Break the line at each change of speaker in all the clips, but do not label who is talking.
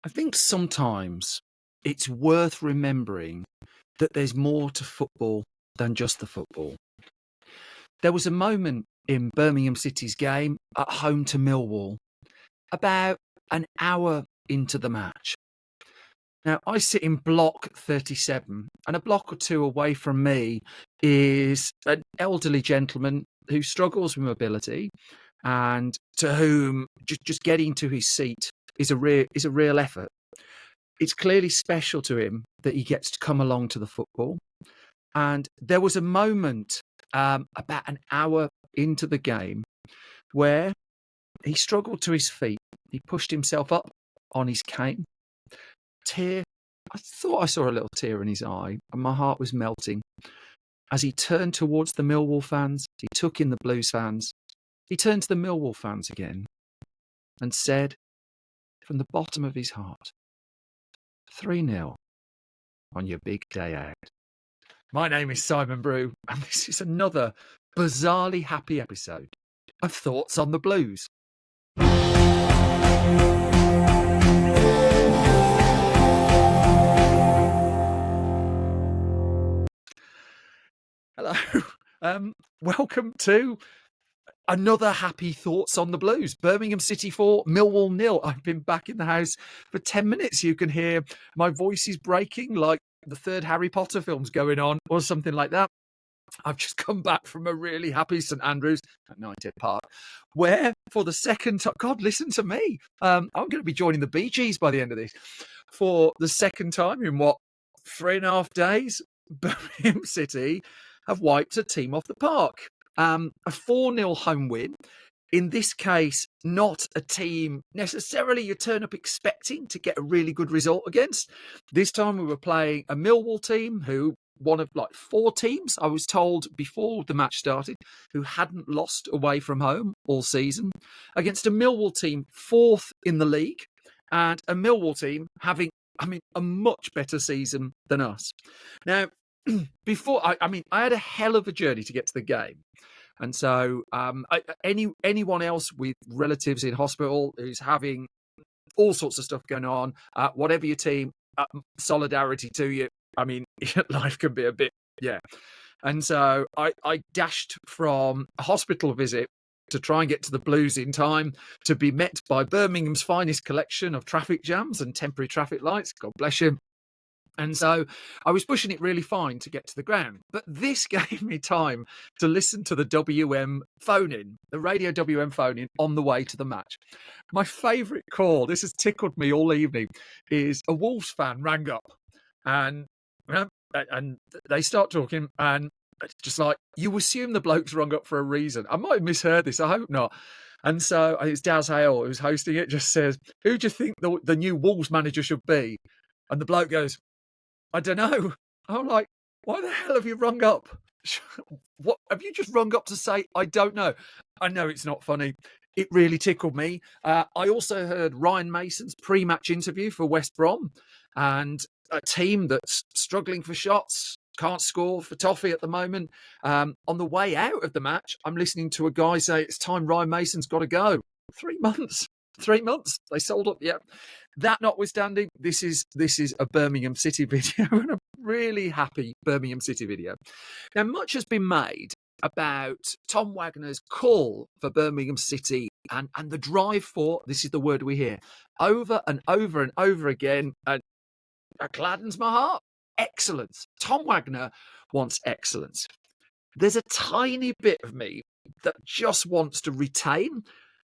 I think sometimes it's worth remembering that there's more to football than just the football. There was a moment in Birmingham City's game at home to Millwall, about an hour into the match. Now, I sit in block 37, and a block or two away from me is an elderly gentleman who struggles with mobility and to whom just getting to his seat is a real effort. It's clearly special to him that he gets to come along to the football. And there was a moment about an hour into the game where he struggled to his feet. He pushed himself up on his cane. I thought I saw a little tear in his eye, and my heart was melting. As he turned towards the Millwall fans, he took in the Blues fans. He turned to the Millwall fans again and said, from the bottom of his heart, 3-0 on your big day out. My name is Simon Brew, and this is another bizarrely happy episode of Thoughts on the Blues. Hello. Welcome to another happy Thoughts on the Blues. Birmingham City 4, Millwall 0. I've been back in the house for 10 minutes. You can hear my voice is breaking like the third Harry Potter film's going on or something like that. I've just come back from a really happy St Andrews at United Park, where for the second time, God, listen to me. I'm going to be joining the Bee Gees by the end of this. For the second time in 3.5 days, Birmingham City have wiped a team off the park. A 4-0 home win. In this case, not a team necessarily you turn up expecting to get a really good result against. This time we were playing a Millwall team who, one of 4 teams, I was told before the match started, who hadn't lost away from home all season, against a Millwall team 4th in the league, and a Millwall team having, a much better season than us. Now, before, I had a hell of a journey to get to the game. And so anyone else with relatives in hospital who's having all sorts of stuff going on, whatever your team, solidarity to you. Life can be a bit, yeah. And so I dashed from a hospital visit to try and get to the Blues in time to be met by Birmingham's finest collection of traffic jams and temporary traffic lights. God bless you. And so I was pushing it really fine to get to the ground. But this gave me time to listen to the WM phone-in, the radio WM phone-in on the way to the match. My favourite call, this has tickled me all evening, is a Wolves fan rang up and they start talking and it's just like, you assume the bloke's rung up for a reason. I might have misheard this, I hope not. And so it's Daz Hale who's hosting it, just says, who do you think the new Wolves manager should be? And the bloke goes, I don't know. I'm like, why the hell have you rung up? What have you just rung up to say? I don't know. I know it's not funny. It really tickled me. I also heard Ryan Mason's pre-match interview for West Brom, and a team that's struggling for shots, can't score for toffee at the moment. On the way out of the match, I'm listening to a guy say, it's time Ryan Mason's got to go. 3 months. 3 months. They sold up. Yeah. That notwithstanding, this is a Birmingham City video and a really happy Birmingham City video. Now, much has been made about Tom Wagner's call for Birmingham City and the drive for, this is the word we hear, over and over and over again, and it gladdens my heart. Excellence. Tom Wagner wants excellence. There's a tiny bit of me that just wants to retain,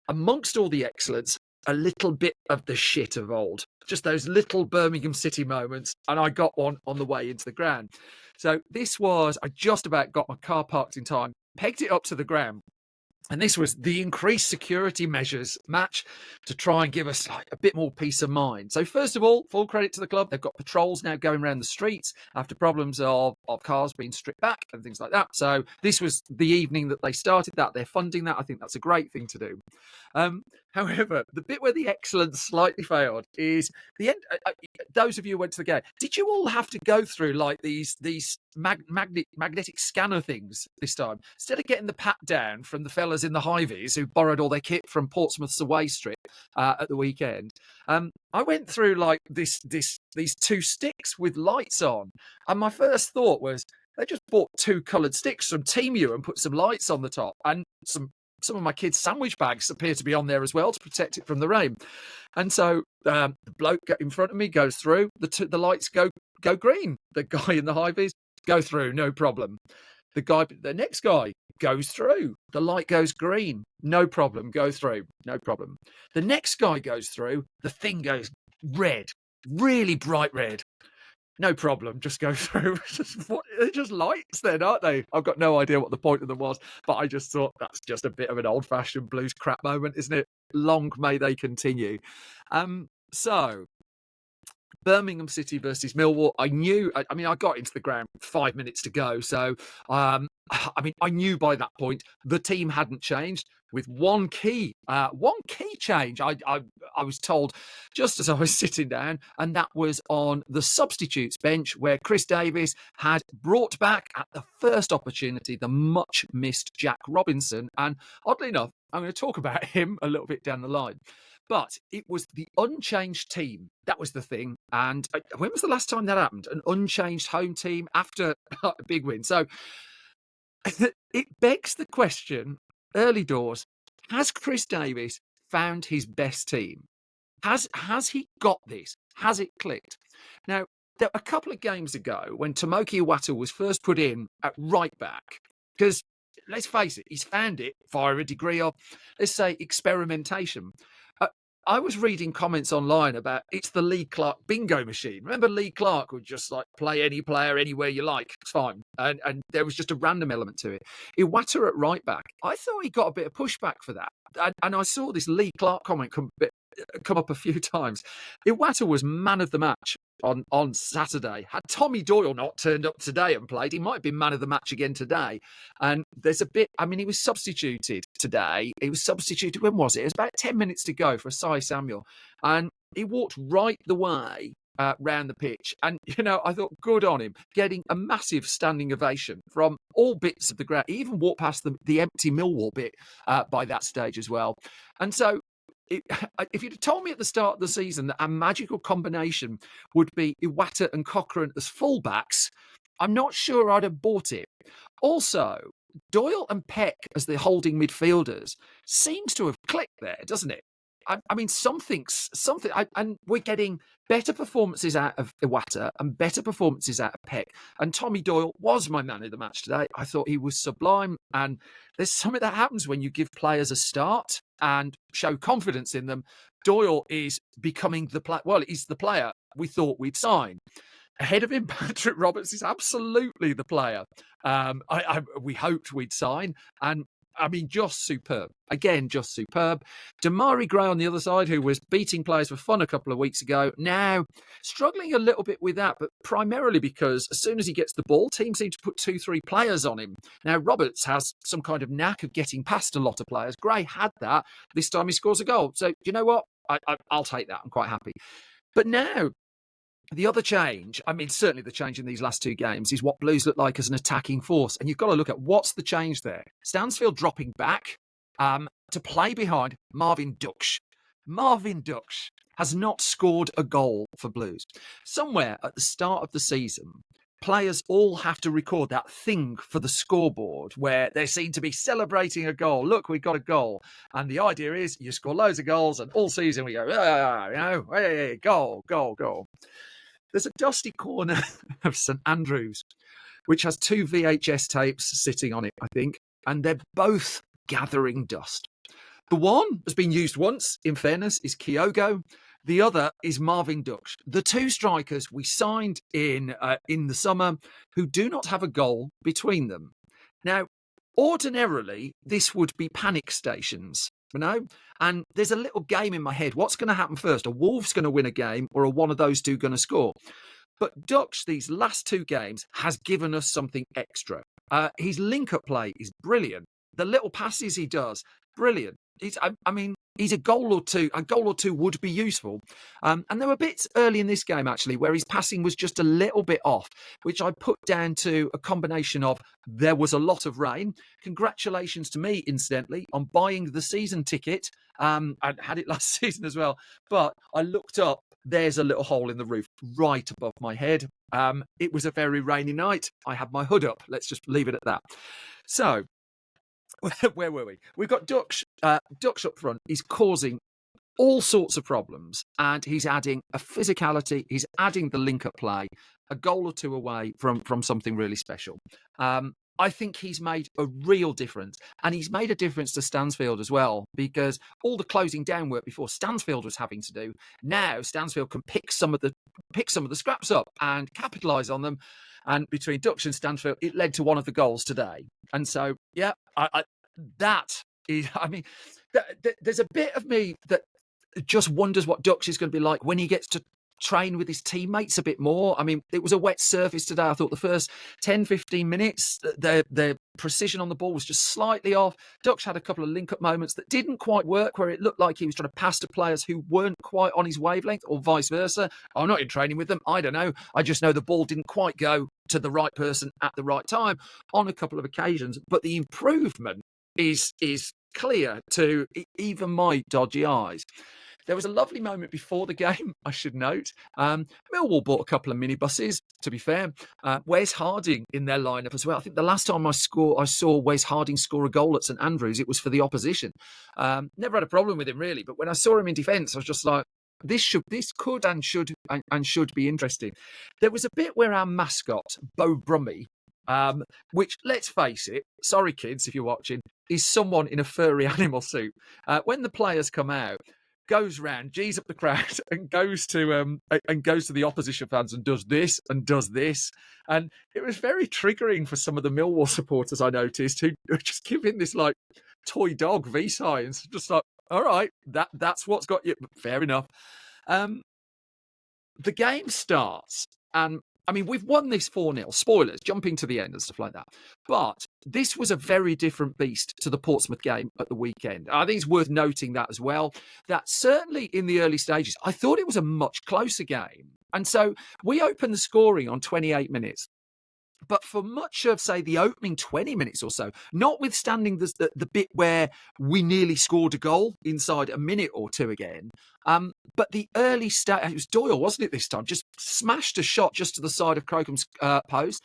amongst all the excellence, a little bit of the shit of old. Just those little Birmingham City moments, and I got one on the way into the ground. So this was, I just about got my car parked in time, pegged it up to the ground, and this was the increased security measures match to try and give us a bit more peace of mind. So first of all, full credit to the club. They've got patrols now going around the streets after problems of cars being stripped back and things like that. So this was the evening that they started that. They're funding that. I think that's a great thing to do. However, the bit where the excellence slightly failed is the end. Those of you who went to the game, did you all have to go through like these magnetic scanner things this time? Instead of getting the pat down from the fellas in the Hivies who borrowed all their kit from Portsmouth's away strip at the weekend, I went through like these two sticks with lights on, and my first thought was they just bought two coloured sticks from Temu and put some lights on the top, and some of my kids' sandwich bags appear to be on there as well to protect it from the rain. And so the bloke in front of me goes through. The lights go green. The guy in the Hivies go through, no problem. The next guy goes through. The light goes green, no problem. Go through, no problem. The next guy goes through. The thing goes red, really bright red. No problem, just go through. They're just lights then, aren't they? I've got no idea what the point of them was, but I just thought that's just a bit of an old-fashioned blues crap moment, isn't it? Long may they continue. So, Birmingham City versus Millwall. I got into the ground 5 minutes to go. So, I knew by that point the team hadn't changed with one key change. I was told just as I was sitting down, and that was on the substitutes bench where Chris Davies had brought back at the first opportunity the much missed Jack Robinson. And oddly enough, I'm going to talk about him a little bit down the line. But it was the unchanged team. That was the thing. And when was the last time that happened? An unchanged home team after a big win. So it begs the question, early doors, has Chris Davies found his best team? Has he got this? Has it clicked? Now, a couple of games ago, when Tomoki Iwata was first put in at right back, because let's face it, he's found it via a degree of, let's say, experimentation. I was reading comments online about it's the Lee Clark bingo machine. Remember, Lee Clark would just like play any player anywhere you like. It's fine. And there was just a random element to it. Iwata at right back, I thought he got a bit of pushback for that. And I saw this Lee Clark comment come up a few times. Iwata was man of the match on Saturday. Had Tommy Doyle not turned up today and played, he might have been man of the match again today. And there's a bit, he was substituted today. He was substituted, when was it? It was about 10 minutes to go for Asai Samuel. And he walked right the way round the pitch. And, I thought, good on him, getting a massive standing ovation from all bits of the ground. He even walked past the empty Millwall bit by that stage as well. And so, if you'd told me at the start of the season that a magical combination would be Iwata and Cochrane as fullbacks, I'm not sure I'd have bought it. Also, Doyle and Peck as the holding midfielders seems to have clicked there, doesn't it? Something, and we're getting better performances out of Iwata and better performances out of Peck. And Tommy Doyle was my man of the match today. I thought he was sublime. And there's something that happens when you give players a start and show confidence in them. Doyle is becoming the player. Well, he's the player we thought we'd sign. Ahead of him, Patrick Roberts is absolutely the player we hoped we'd sign. And just superb. Again, just superb. Demarai Gray on the other side, who was beating players for fun a couple of weeks ago, now struggling a little bit with that, but primarily because as soon as he gets the ball, teams seem to put 2-3 players on him. Now, Roberts has some kind of knack of getting past a lot of players. Gray had that. This time he scores a goal. So, you know what? I'll take that. I'm quite happy. But now, the other change, certainly the change in these last two games is what Blues look like as an attacking force. And you've got to look at what's the change there. Stansfield dropping back to play behind Marvin Duksh. Marvin Duksh has not scored a goal for Blues. Somewhere at the start of the season, players all have to record that thing for the scoreboard where they seem to be celebrating a goal. Look, we got a goal. And the idea is you score loads of goals and all season we go, hey, goal, goal, goal. There's a dusty corner of St Andrews, which has 2 VHS tapes sitting on it, I think, and they're both gathering dust. The one has been used once, in fairness, is Kyogo. The other is Marvin Duksh. The two strikers we signed in the summer who do not have a goal between them. Now, ordinarily, this would be panic stations. And there's a little game in my head. What's going to happen first? Are Wolves going to win a game or are one of those two going to score? But Duksh, these last two games, has given us something extra. His link-up play is brilliant. The little passes he does, brilliant. he's a goal or two would be useful. And there were bits early in this game, actually, where his passing was just a little bit off, which I put down to a combination of there was a lot of rain. Congratulations to me, incidentally, on buying the season ticket. I had it last season as well. But I looked up, there's a little hole in the roof right above my head. It was a very rainy night. I had my hood up. Let's just leave it at that. So, where were we? We've got Dux up front. He's causing all sorts of problems, and he's adding a physicality. He's adding the link-up play, a goal or two away from something really special. I think he's made a real difference, and he's made a difference to Stansfield as well, because all the closing down work before Stansfield was having to do, now Stansfield can pick some of the scraps up and capitalise on them. And between Dux and Stansfield, it led to one of the goals today. And so, yeah, that is, I mean, there's a bit of me that just wonders what Dux is going to be like when he gets to train with his teammates a bit more. I mean, it was a wet surface today. I thought the first 10, 15 minutes, their precision on the ball was just slightly off. Dux had a couple of link-up moments that didn't quite work, where it looked like he was trying to pass to players who weren't quite on his wavelength, or vice versa. I'm not in training with them. I don't know. I just know the ball didn't quite go to the right person at the right time on a couple of occasions. But the improvement is clear to even my dodgy eyes. There was a lovely moment before the game, I should note. Millwall bought a couple of minibuses, to be fair. Wes Harding in their lineup as well. I think the last time I saw Wes Harding score a goal at St Andrews, it was for the opposition. Never had a problem with him, really. But when I saw him in defence, I was just like, this could and should be interesting. There was a bit where our mascot, Bo Brummie, which, let's face it, sorry kids if you're watching, is someone in a furry animal suit. When the players come out, goes round, G's up the crowd, and goes to the opposition fans and does this and does this. And it was very triggering for some of the Millwall supporters, I noticed, who just give him this like toy dog V signs. Just like, all right, that's what's got you. Fair enough. The game starts, and I mean, we've won this 4-0. Spoilers, jumping to the end and stuff like that. But this was a very different beast to the Portsmouth game at the weekend. I think it's worth noting that as well, that certainly in the early stages, I thought it was a much closer game. And so we opened the scoring on 28 minutes. But for much of, say, the opening 20 minutes or so, notwithstanding the bit where we nearly scored a goal inside a minute or two again, but the early stage, it was Doyle, wasn't it, this time, just smashed a shot just to the side of Crocombe's post.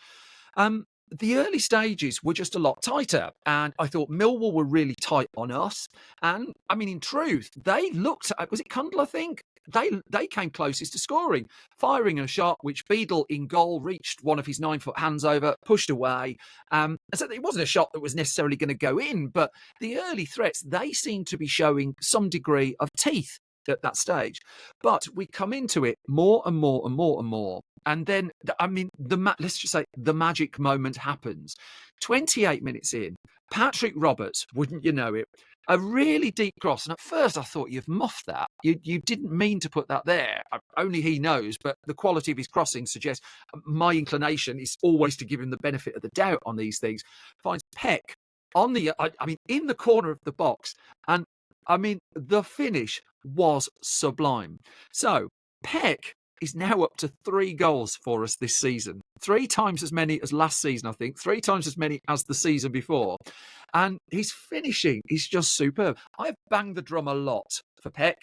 The early stages were just a lot tighter, and I thought Millwall were really tight on us. And, I mean, in truth, they looked at, was it Cundle, I think? They came closest to scoring, firing a shot which Beadle in goal reached one of his 9-foot hands over, pushed away. So it wasn't a shot that was necessarily going to go in, but the early threats, they seemed to be showing some degree of teeth at that stage. But we come into it more and more and more and more. And then, I mean, let's just say the magic moment happens. 28 minutes in, Patrick Roberts, wouldn't you know it, a really deep cross. And at first I thought, you've muffed that. You didn't mean to put that there. Only he knows. But the quality of his crossing suggests my inclination is always to give him the benefit of the doubt on these things. Finds Peck on in the corner of the box. And I mean, the finish was sublime. So Peck is now up to 3 goals for us this season. 3 times as many as last season, I think. 3 times as many as the season before. And his finishing is just superb. I've banged the drum a lot for Peck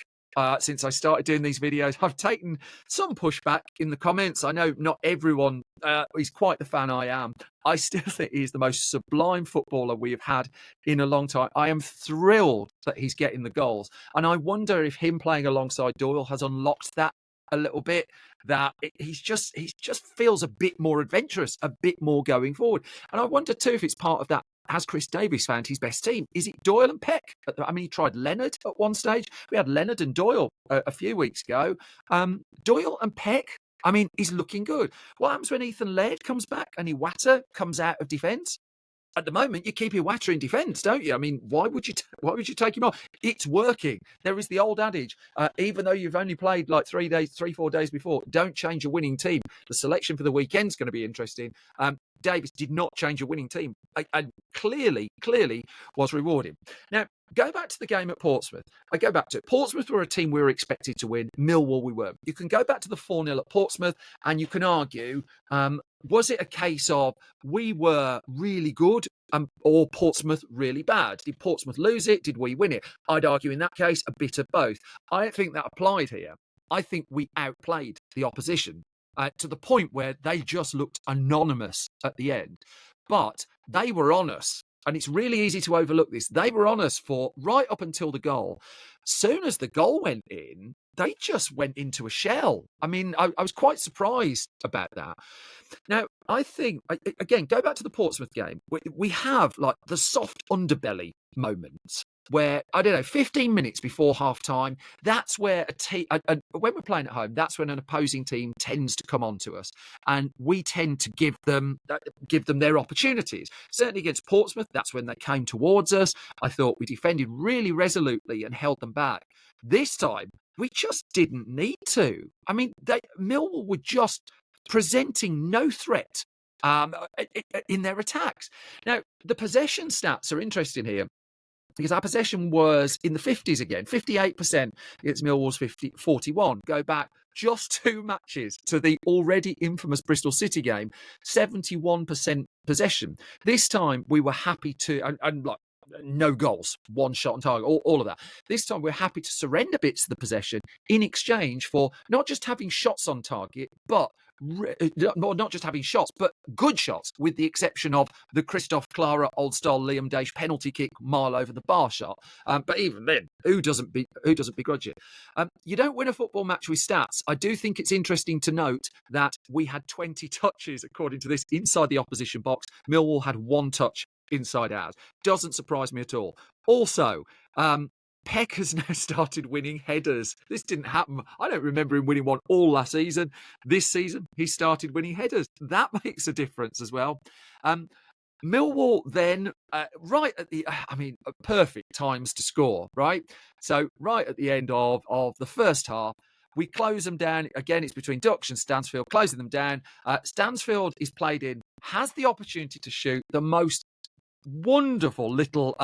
since I started doing these videos. I've taken some pushback in the comments. I know not everyone is quite the fan I am. I still think he's the most sublime footballer we have had in a long time. I am thrilled that he's getting the goals. And I wonder if him playing alongside Doyle has unlocked that a little bit, that he just feels a bit more adventurous, a bit more going forward. And I wonder too if it's part of that. Has Chris Davies found his best team? Is it Doyle and Peck? I mean, he tried Leonard at one stage. We had Leonard and Doyle a few weeks ago. Doyle and Peck, I mean, he's looking good. What happens when Ethan Laird comes back and Iwata comes out of defence? At the moment, you keep Iwata in defence, don't you? I mean, why would you take him off? It's working. There is the old adage, even though you've only played like 3-4 days before, don't change your winning team. The selection for the weekend's going to be interesting. Davies did not change a winning team and clearly was rewarding. Now, go back to the game at Portsmouth. I go back to it. Portsmouth were a team we were expected to win. Millwall, we weren't. You can go back to the 4-0 at Portsmouth and you can argue, was it a case of we were really good or Portsmouth really bad? Did Portsmouth lose it? Did we win it? I'd argue in that case a bit of both. I don't think that applied here. I think we outplayed the opposition to the point where they just looked anonymous at the end. But they were on us. And it's really easy to overlook this. They were on us for right up until the goal. Soon as the goal went in, they just went into a shell. I mean, I was quite surprised about that. Now, I think, again, go back to the Portsmouth game. We have like the soft underbelly moments where, I don't know, 15 minutes before half-time, that's where a team, when we're playing at home, that's when an opposing team tends to come onto us. And we tend to give them their opportunities. Certainly against Portsmouth, that's when they came towards us. I thought we defended really resolutely and held them back. This time, we just didn't need to. I mean, Millwall were just presenting no threat in their attacks. Now, the possession stats are interesting here, because our possession was in the 50s again, 58% against Millwall's 41. Go back just 2 matches to the already infamous Bristol City game, 71% possession. This time we were happy to, and like, no goals, 1 shot on target, all of that. This time we're happy to surrender bits of the possession in exchange for not just having shots on target, but not just having shots, but good shots, with the exception of the Christoph Clara old-style Liam Daish penalty kick mile over the bar shot. But even then, who doesn't begrudge it? You don't win a football match with stats. I do think it's interesting to note that we had 20 touches, according to this, inside the opposition box. Millwall had 1 touch inside ours. Doesn't surprise me at all. Also, Paik has now started winning headers. This didn't happen. I don't remember him winning one all last season. This season, he started winning headers. That makes a difference as well. Millwall then, right at the, perfect times to score, right? So right at the end of the first half, we close them down. Again, it's between Dutch and Stansfield, closing them down. Stansfield is played in, has the opportunity to shoot the most wonderful little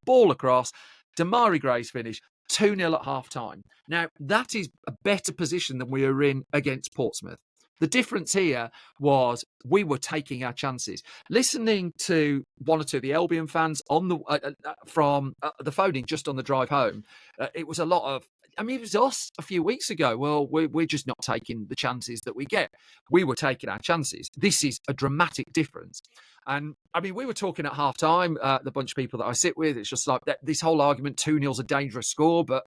ball across. Demarai Gray's finish, 2-0 at half-time. Now, that is a better position than we were in against Portsmouth. The difference here was we were taking our chances. Listening to one or two of the Albion fans on the from the phoning just on the drive home, it was a lot of, it was us a few weeks ago. Well, we're just not taking the chances that we get. We were taking our chances. This is a dramatic difference. And we were talking at half time, the bunch of people that I sit with, it's just like this whole argument, 2-0's a dangerous score, but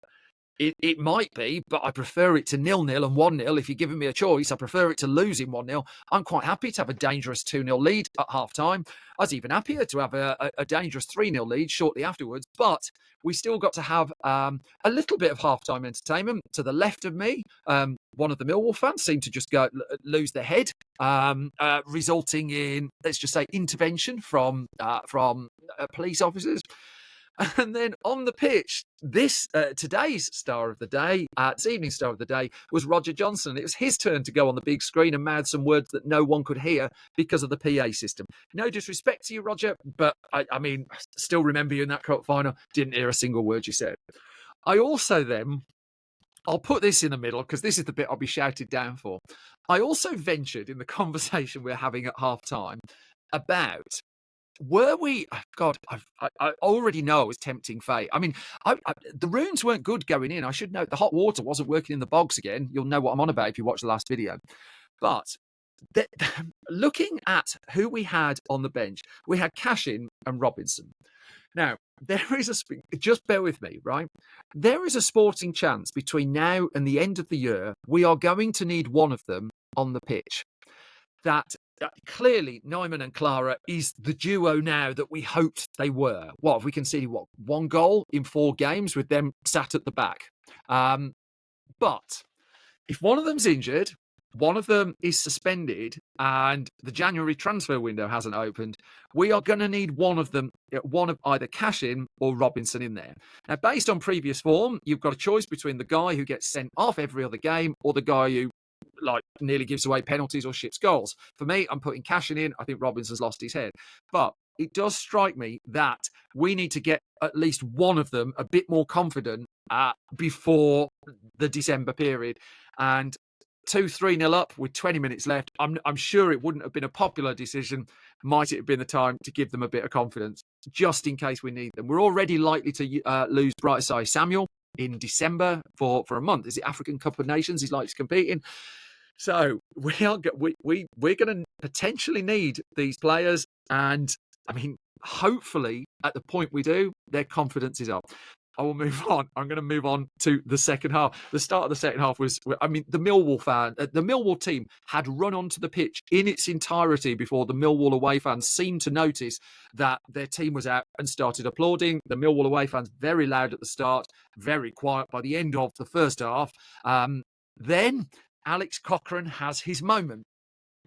it might be, but I prefer it to 0-0 and 1-0. If you're giving me a choice, I prefer it to losing 1-0. I'm quite happy to have a dangerous 2-0 lead at half time. I was even happier to have a dangerous 3-0 lead shortly afterwards, but we still got to have a little bit of half-time entertainment. To the left of me, one of the Millwall fans seemed to just lose their head, resulting in, let's just say, intervention from police officers. And then on the pitch, today's star of the day, this evening's star of the day, was Roger Johnson. It was his turn to go on the big screen and mouth some words that no one could hear because of the PA system. No disrespect to you, Roger, but I still remember you in that cup final. Didn't hear a single word you said. I also then, I'll put this in the middle because this is the bit I'll be shouted down for. I also ventured in the conversation we're having at half time about, were we? God, I already know it was tempting fate. The runes weren't good going in. I should note the hot water wasn't working in the bogs again. You'll know what I'm on about if you watch the last video. But looking at who we had on the bench, we had Cashin and Robinson. Now, there is just bear with me, right? There is a sporting chance between now and the end of the year, we are going to need one of them on the pitch. That clearly Neumann and Clara is the duo now that we hoped they were. What have we conceded? 1 goal in 4 games with them sat at the back. But if one of them's injured, one of them is suspended, and the January transfer window hasn't opened, we are going to need one of either Cashin or Robinson in there. Now, based on previous form, you've got a choice between the guy who gets sent off every other game or the guy who nearly gives away penalties or ships goals. For me, I'm putting Cashin in. I think Robinson's lost his head. But it does strike me that we need to get at least one of them a bit more confident before the December period. And 2-3-0 up with 20 minutes left. I'm sure it wouldn't have been a popular decision. Might it have been the time to give them a bit of confidence, just in case we need them? We're already likely to lose Brightside Samuel in December for a month. Is it African Cup of Nations he's likely to compete in? So we're going to potentially need these players, and I mean, hopefully at the point we do, their confidence is up. I will move on. I'm going to move on to the second half. The start of the second half was, I mean, the Millwall team had run onto the pitch in its entirety before the Millwall away fans seemed to notice that their team was out and started applauding. The Millwall away fans very loud at the start, very quiet by the end of the first half. Then Alex Cochrane has his moment.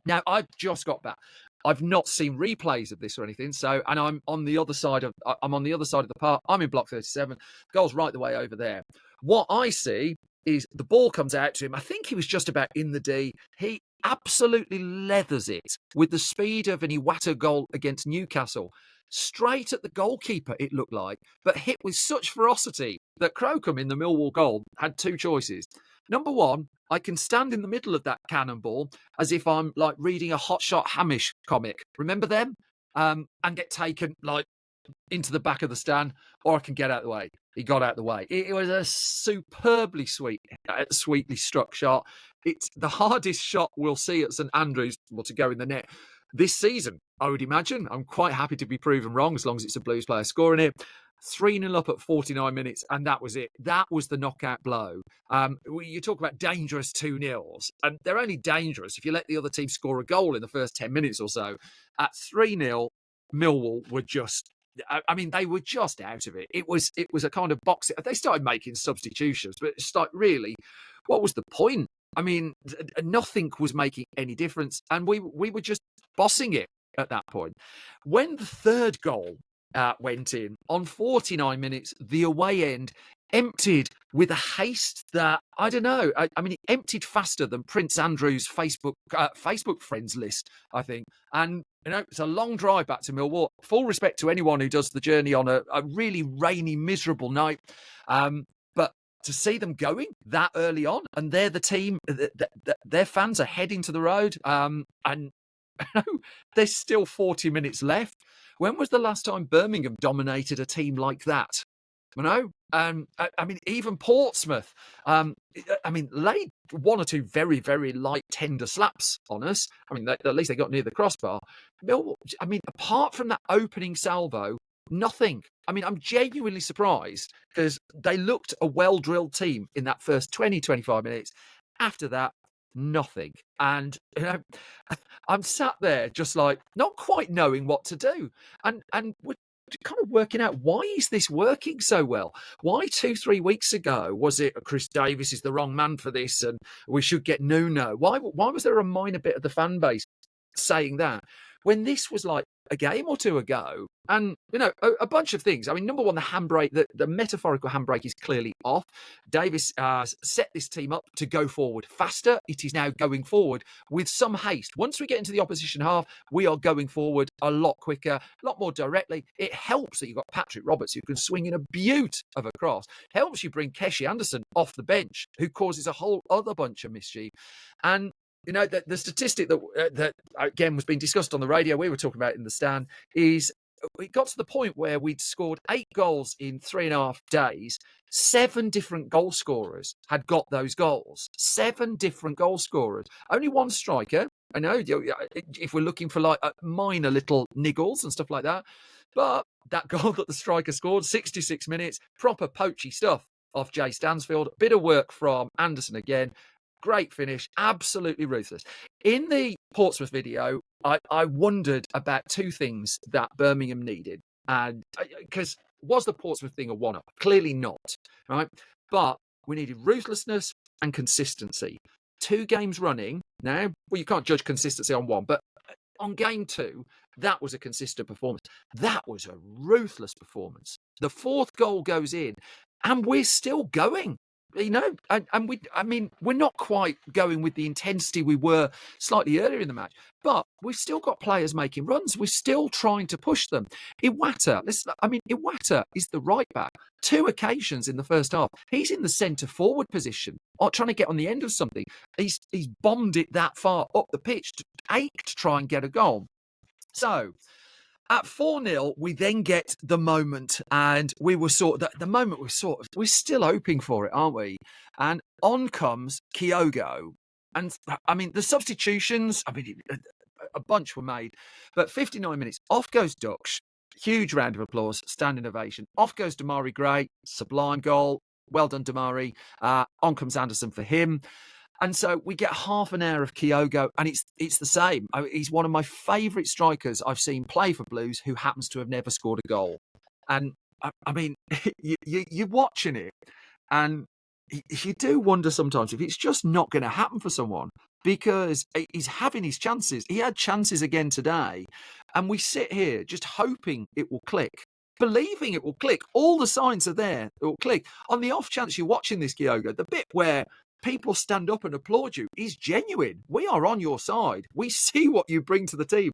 Now, I've just got back. I've not seen replays of this or anything. So, and I'm on the other side of the park. I'm in block 37. Goal's right the way over there. What I see is the ball comes out to him. I think he was just about in the D. He absolutely leathers it with the speed of an Iwata goal against Newcastle. Straight at the goalkeeper, it looked like, but hit with such ferocity that Crocombe in the Millwall goal had two choices. Number one, I can stand in the middle of that cannonball as if I'm like reading a Hotshot Hamish comic. Remember them? And get taken like into the back of the stand, or I can get out of the way. He got out of the way. It was a superbly sweetly struck shot. It's the hardest shot we'll see at St Andrews, to go in the net this season, I would imagine. I'm quite happy to be proven wrong as long as it's a Blues player scoring it. 3-0 up at 49 minutes, and that was it. That was the knockout blow. You talk about dangerous 2-0s, and they're only dangerous if you let the other team score a goal in the first 10 minutes or so. At 3-0, Millwall were just... I mean, they were just out of it. It was a kind of boxing. They started making substitutions, but it's like, really, what was the point? I mean, nothing was making any difference, and we were just bossing it at that point. When the third goal went in on 49 minutes, the away end emptied with a haste that, I don't know, I mean, it emptied faster than Prince Andrew's Facebook friends list, I think. And, it's a long drive back to Millwall. Full respect to anyone who does the journey on a really rainy, miserable night. But to see them going that early on, and they're the team, their fans are heading to the road, and there's still 40 minutes left. When was the last time Birmingham dominated a team like that? I mean, even Portsmouth, laid one or two very, very light, tender slaps on us. I mean, at least they got near the crossbar. Millwall, I mean, apart from that opening salvo, nothing. I mean, I'm genuinely surprised because they looked a well-drilled team in that first 20, 25 minutes. After that, nothing. And I'm sat there just like not quite knowing what to do. And we're kind of working out, why is this working so well? Why 2-3 weeks ago was it Chris Davies is the wrong man for this and we should get Nuno? Why was there a minor bit of the fan base saying that when this was like a game or two ago? And, a bunch of things. I mean, number one, the handbrake, the metaphorical handbrake is clearly off. Davies set this team up to go forward faster. It is now going forward with some haste. Once we get into the opposition half, we are going forward a lot quicker, a lot more directly. It helps that you've got Patrick Roberts, who can swing in a beaut of a cross. It helps you bring Keshi Anderson off the bench, who causes a whole other bunch of mischief. And the statistic that again was being discussed on the radio, we were talking about in the stand, is it got to the point where we'd scored 8 goals in 3.5 days. 7 different goal scorers had got those goals. 7 different goal scorers. Only one striker. I know if we're looking for like minor little niggles and stuff like that. But that goal that the striker scored, 66 minutes, proper poachy stuff off Jay Stansfield. Bit of work from Anderson again. Great finish, absolutely ruthless. In the Portsmouth video, I wondered about 2 things that Birmingham needed. And because was the Portsmouth thing a one-up? Clearly not, right? But we needed ruthlessness and consistency. 2 games running now. Well, you can't judge consistency on one, but on game 2, that was a consistent performance. That was a ruthless performance. The 4th goal goes in, and we're still going. we're not quite going with the intensity we were slightly earlier in the match, but we've still got players making runs. We're still trying to push them. Iwata is the right back. 2 occasions in the first half, he's in the centre forward position, or trying to get on the end of something. He's bombed it that far up the pitch, to try and get a goal. So at 4-0, we then get the moment, and we're still hoping for it, aren't we? And on comes Kyogo. And the substitutions, a bunch were made, but 59 minutes, off goes Dux. Huge round of applause, standing ovation. Off goes Demarai Gray, sublime goal. Well done, Demarai. On comes Anderson for him. And so we get half an hour of Kyogo, and it's the same. He's one of my favourite strikers I've seen play for Blues who happens to have never scored a goal. And you're watching it, and you do wonder sometimes if it's just not going to happen for someone, because he's having his chances. He had chances again today, and we sit here just hoping it will click, believing it will click. All the signs are there, it will click. On the off chance you're watching this, Kyogo, the bit where people stand up and applaud you is genuine. We are on your side. We see what you bring to the team.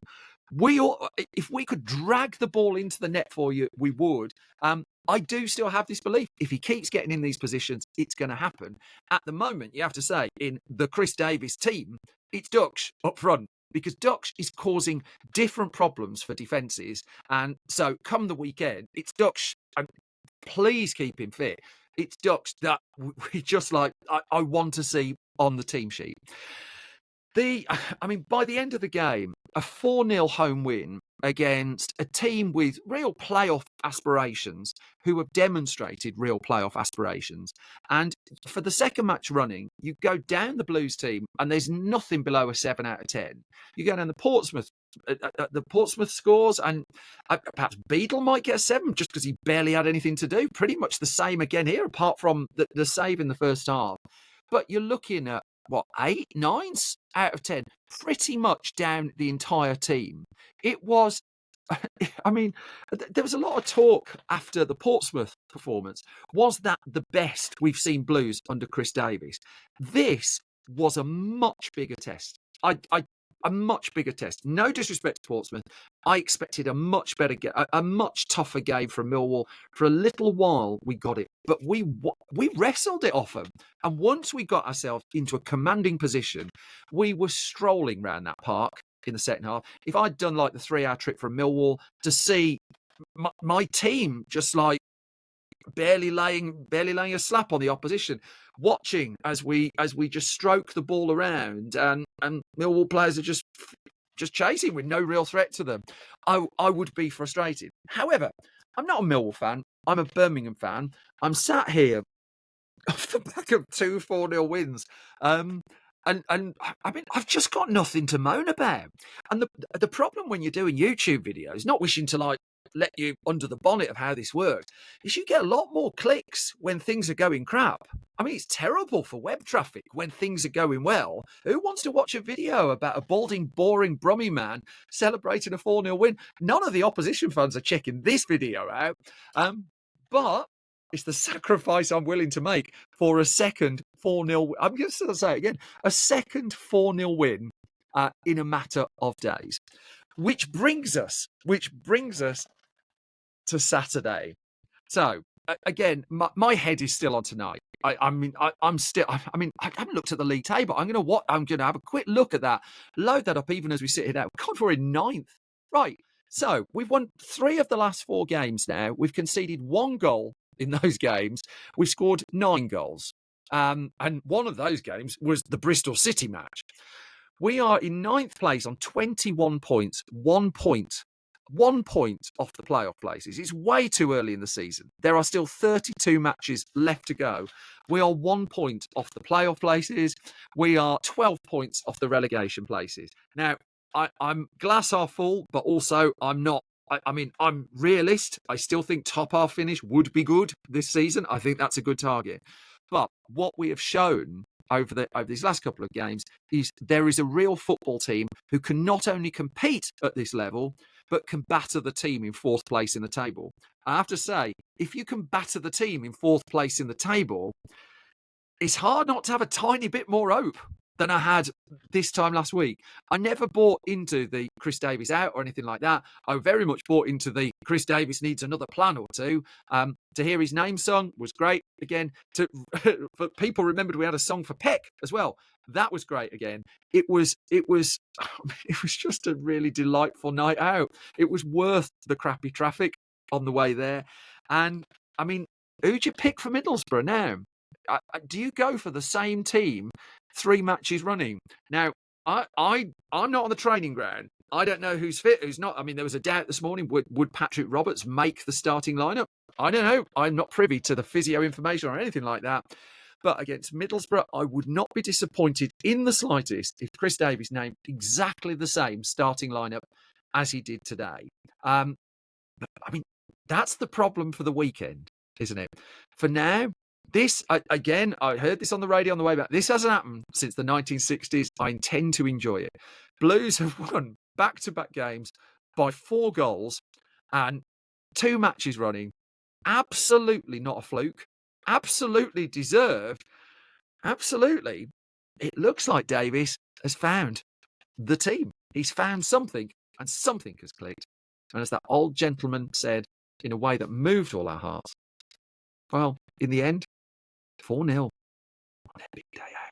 If we could drag the ball into the net for you, we would. I do still have this belief. If he keeps getting in these positions, it's going to happen. At the moment, you have to say, in the Chris Davies team, it's Dux up front, because Dux is causing different problems for defences. And so come the weekend, it's Dux. Please keep him fit. It's Dux that we just I want to see on the team sheet. By the end of the game, a 4-0 home win against a team with real playoff aspirations, who have demonstrated real playoff aspirations. And for the second match running, you go down the Blues team, and there's nothing below a 7 out of 10. You go down the Portsmouth scores, and perhaps Beadle might get a 7 just because he barely had anything to do. Pretty much the same again here, apart from the save in the first half. But you're looking at 8, 9 out of 10, pretty much down the entire team. It was, there was a lot of talk after the Portsmouth performance. Was that the best we've seen Blues under Chris Davies? This was a much bigger test. A much bigger test. No disrespect to Portsmouth. I expected a much tougher game from Millwall. For a little while, we got it, but we wrestled it off them. And once we got ourselves into a commanding position, we were strolling around that park in the second half. If I'd done the 3-hour trip from Millwall, to see my team just barely laying a slap on the opposition, watching as we just stroke the ball around, and Millwall players are just chasing with no real threat to them, I would be frustrated. However, I'm not a Millwall fan. I'm a Birmingham fan. I'm sat here off the back of 2 4-0 wins. I've just got nothing to moan about. And the problem when you're doing YouTube videos, not wishing to let you under the bonnet of how this works, is you get a lot more clicks when things are going crap. It's terrible for web traffic when things are going well. Who wants to watch a video about a balding, boring Brummie man celebrating a 4-0 win? None of the opposition fans are checking this video out. But it's the sacrifice I'm willing to make for a second 4-0. I'm going to say it again. A second 4-0 win in a matter of days. Which brings us to Saturday. So again, my head is still on tonight. I haven't looked at the league table. I'm going to have a quick look at that. Load that up even as we sit here now. God, we're in 9th. Right. So we've won 3 of the last 4 games now. We've conceded 1 goal in those games. We've scored 9 goals. And one of those games was the Bristol City match. We are in 9th place on 21 points, 1 point off the playoff places. It's way too early in the season. There are still 32 matches left to go. We are 1 point off the playoff places. We are 12 points off the relegation places. Now, I'm glass half full, but also I'm not. I'm realist. I still think top half finish would be good this season. I think that's a good target. But what we have shown over these last couple of games is there is a real football team who can not only compete at this level, but can batter the team in 4th place in the table. I have to say, if you can batter the team in 4th place in the table, it's hard not to have a tiny bit more hope than I had this time last week. I never bought into the Chris Davies out or anything like that. I very much bought into the Chris Davies needs another plan or two. To hear his name sung was great. Again, but people remembered we had a song for Peck as well. That was great. Again, it was just a really delightful night out. It was worth the crappy traffic on the way there. And I mean, who'd you pick for Middlesbrough now? Do you go for the same team 3 matches running? Now, I'm not on the training ground. I don't know who's fit, who's not. I mean, there was a doubt this morning. Would Patrick Roberts make the starting lineup? I don't know. I'm not privy to the physio information or anything like that. But against Middlesbrough, I would not be disappointed in the slightest if Chris Davies named exactly the same starting lineup as he did today. I mean, that's the problem for the weekend, isn't it? For now, this, again, I heard this on the radio on the way back. This hasn't happened since the 1960s. I intend to enjoy it. Blues have won back-to-back games by 4 goals and 2 matches running. Absolutely not a fluke. Absolutely deserved. Absolutely. It looks like Davies has found the team. He's found something, and something has clicked. And as that old gentleman said, in a way that moved all our hearts, well, in the end, 4-0 on a big day out.